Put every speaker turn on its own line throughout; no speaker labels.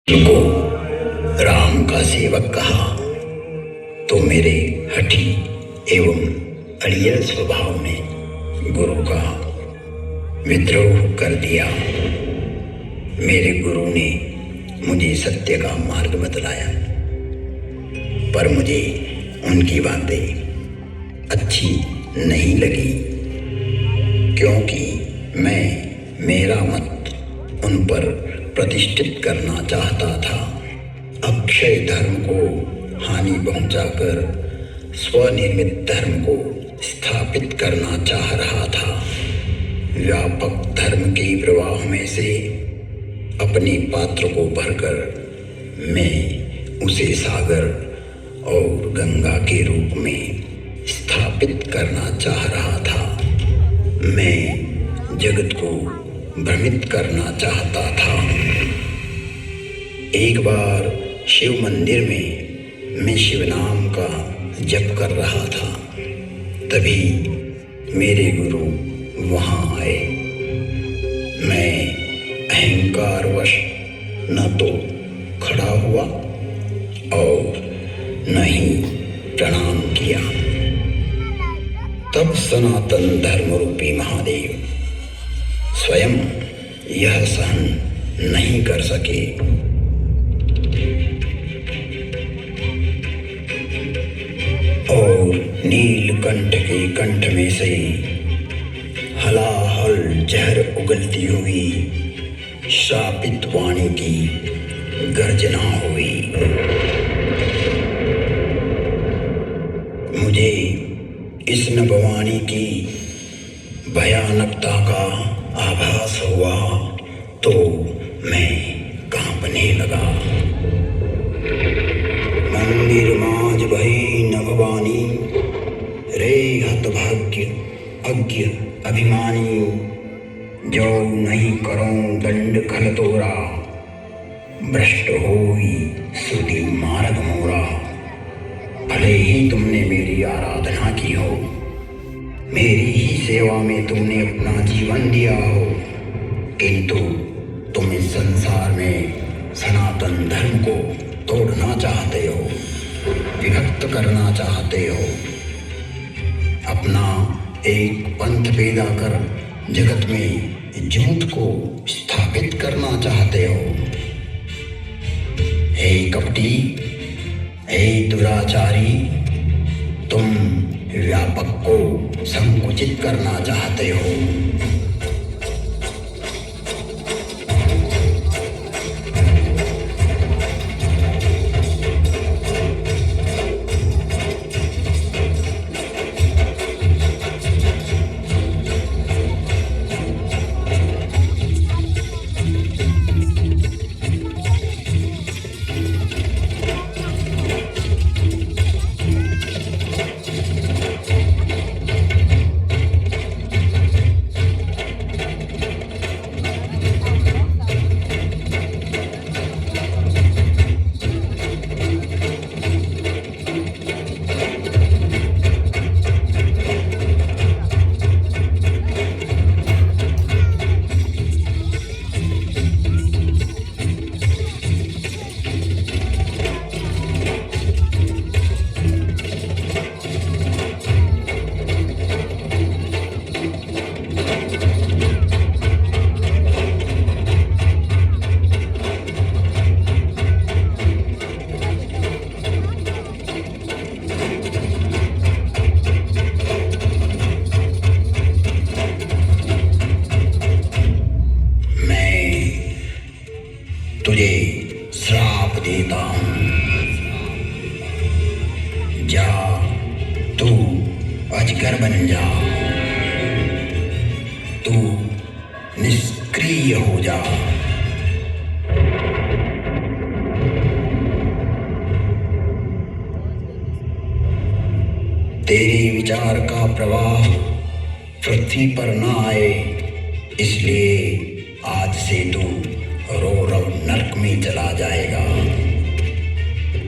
को राम का सेवक कहा तो मेरे हठी एवं अड़ियल स्वभाव ने गुरु का विद्रोह कर दिया। मेरे गुरु ने मुझे सत्य का मार्ग बतलाया, पर मुझे उनकी बातें अच्छी नहीं लगी, क्योंकि मैं मेरा मत उन पर प्रतिष्ठित करना चाहता था। अक्षय धर्म को हानि पहुंचाकर स्वनिर्मित धर्म को स्थापित करना चाह रहा था। व्यापक धर्म के प्रवाह में से अपने पात्र को भरकर मैं उसे सागर और गंगा के रूप में स्थापित करना चाह रहा था। मैं जगत को भ्रमित करना चाहता था। एक बार शिव मंदिर में मैं शिव नाम का जप कर रहा था, तभी मेरे गुरु वहां आए। मैं अहंकारवश न तो खड़ा हुआ और न ही प्रणाम किया। तब सनातन धर्म रूपी महादेव स्वयं यह सहन नहीं कर सके। और नीलकंठ के कंठ में से हलाहल जहर उगलती हुई शापित वाणी की गर्जना हुई। मुझे इस नभवाणी की भयानकता का आभास हुआ तो मैं कांपने लगा। मंदिर माज भई नभवानी, रे हतभाग्य अज्ञ अभिमानी, जो नहीं करो दंड खल तोरा, भ्रष्ट होई श्रुति मार्ग मोरा। भले ही तुमने मेरी आराधना की हो, मेरी ही सेवा में तुमने अपना जीवन दिया हो, किंतु तुम इस संसार में सनातन धर्म को तोड़ना चाहते हो, विभक्त करना चाहते हो, अपना एक पंथ पैदा कर जगत में झूठ को स्थापित करना चाहते हो। हे कपटी, हे दुराचारी, तुम व्यापक को संकुचित करना चाहते हो। तुझे श्राप देता हूं, जा तू अजगर बन जा, तू निष्क्रिय हो जा। तेरे विचार का प्रवाह पृथ्वी पर न आए, इसलिए आज से तू रौरव नरक में चला जाएगा।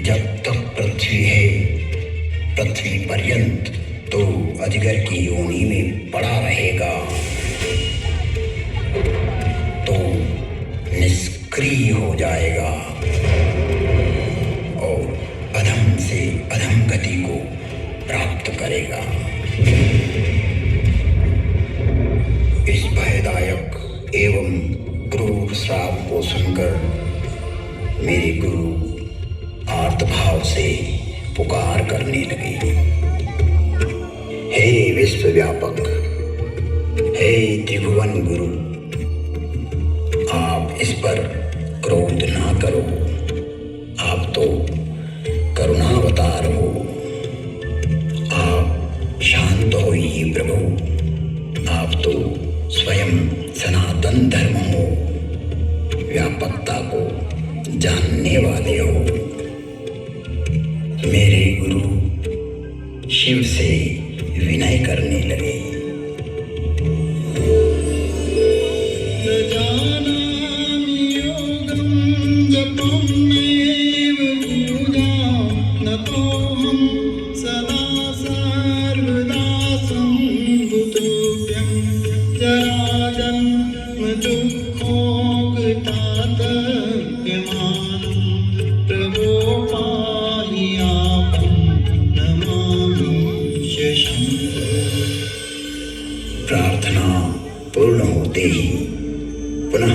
जब तक पृथ्वी है, पृथ्वी पर्यंत तो अजगर की योनि में पड़ा रहेगा, तो निष्क्रिय हो जाएगा। मेरे गुरु आर्तभाव से पुकार करने लगे। हे विश्वव्यापक, हे त्रिभुवन गुरु, आप इस पर क्रोध ना करो। आप तो करुणावतार हो। आप शांत होइए प्रभु। आप तो स्वयं सनातन धर्म हो, व्यापकता को जानने वाले हो। मेरे गुरु शिव से विनय करने लगे। प्रार्थना पूर्ण होते ही पुनः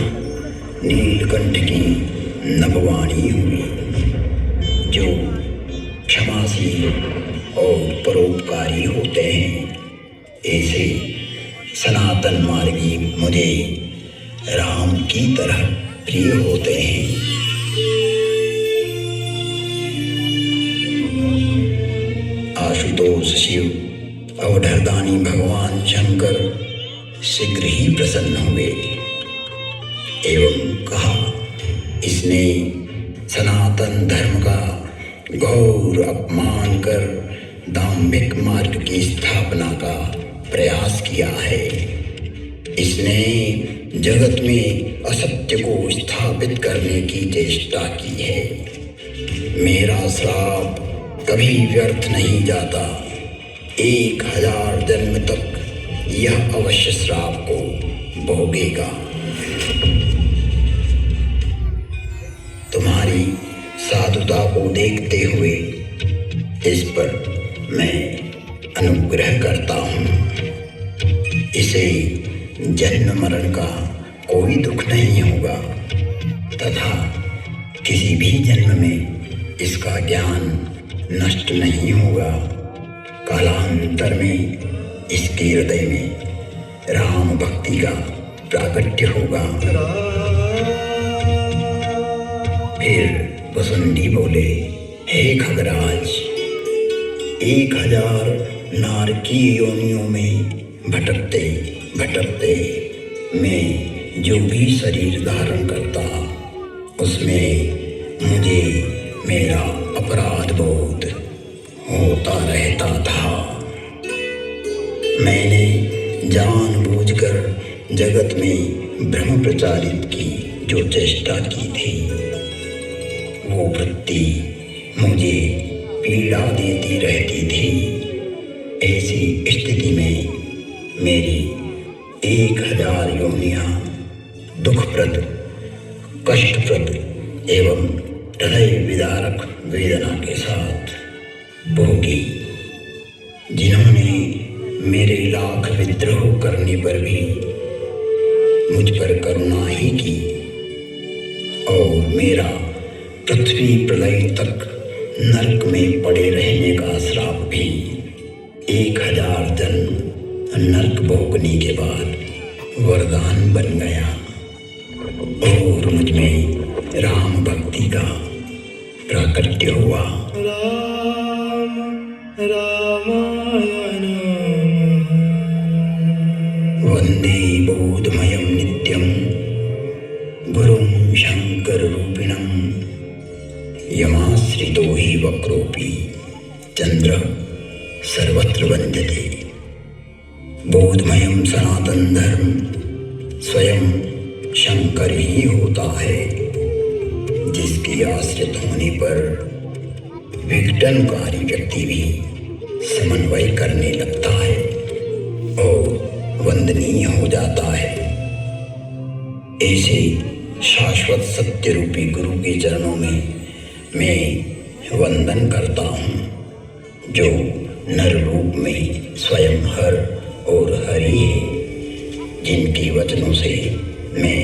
नीलकंठ की नभवाणी हुई, जो क्षमाशील और परोपकारी होते हैं। ऐसे सनातन मार्गी मुझे राम की तरह प्रिय होते हैं। आशुतोष शिव अवधरदानी भगवान शंकर शीघ्र ही प्रसन्न हुए एवं कहा, इसने सनातन धर्म का घोर अपमान कर दाम्भिक मार्ग की स्थापना का प्रयास किया है। इसने जगत में असत्य को स्थापित करने की चेष्टा की है। मेरा श्राप कभी व्यर्थ नहीं जाता। 1000 जन्म तक यह अवश्य श्राप को भोगेगा। तुम्हारी साधुता को देखते हुए इस पर मैं अनुग्रह करता हूँ। इसे जन्म मरण का कोई दुख नहीं होगा तथा किसी भी जन्म में इसका ज्ञान नष्ट नहीं होगा। कालांतर में इसके हृदय में राम भक्ति का प्राकट्य होगा। फिर वसुंडी बोले, हे खगराज, 1000 नारकी योनियों में भटकते भटकते मैं जो भी शरीर धारण करता, उसमें मुझे मेरा अपराध बोध होता रहता था। मैंने जानबूझकर जगत में भ्रम प्रचारित की जो चेष्टा की थी, वो वृत्ति मुझे पीड़ा देती रहती थी। ऐसी स्थिति में मेरी 1000 योनियां दुखप्रद, कष्टप्रद एवं हृदय विदारक वेदना के साथ भोगी। जिन्होंने मेरे लाख विद्रोह करने पर भी मुझ पर करुणा ही की और मेरा पृथ्वी प्रलय तक नरक में पड़े रहने का श्राप भी 1000 जन्म नरक भोगने के बाद वरदान बन गया और मुझ में राम भक्ति का प्राकट्य हुआ। वंदे बोधमयं नित्यं गुरुं शंकर रूपिणं यमाश्रितो हि वक्रोऽपि चंद्र सर्वत्र वंद्यते। बोधमयं सनातन धर्म स्वयं शंकर ही होता है, जिसके आश्रित होने पर विघटनकारी व्यक्ति भी समन्वय करने लगता है और वंदनीय हो जाता है। ऐसे शाश्वत सत्य रूपी गुरु के चरणों में मैं वंदन करता हूँ, जो नर रूप में स्वयं हर और हरि है, जिनके वचनों से मैं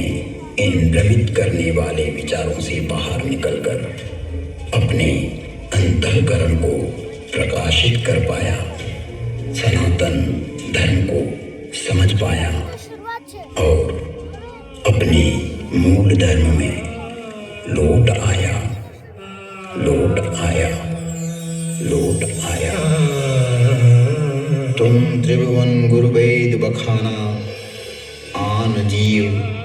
इन भ्रमित करने वाले विचारों से बाहर निकलकर अपने अंतःकरण को प्रकाशित कर पाया, सनातन धर्म को समझ पाया और अपने मूल धर्म में लौट आया, लौट आया, लौट आया। तुम त्रिभुवन गुरु वेद बखाना, आन जीव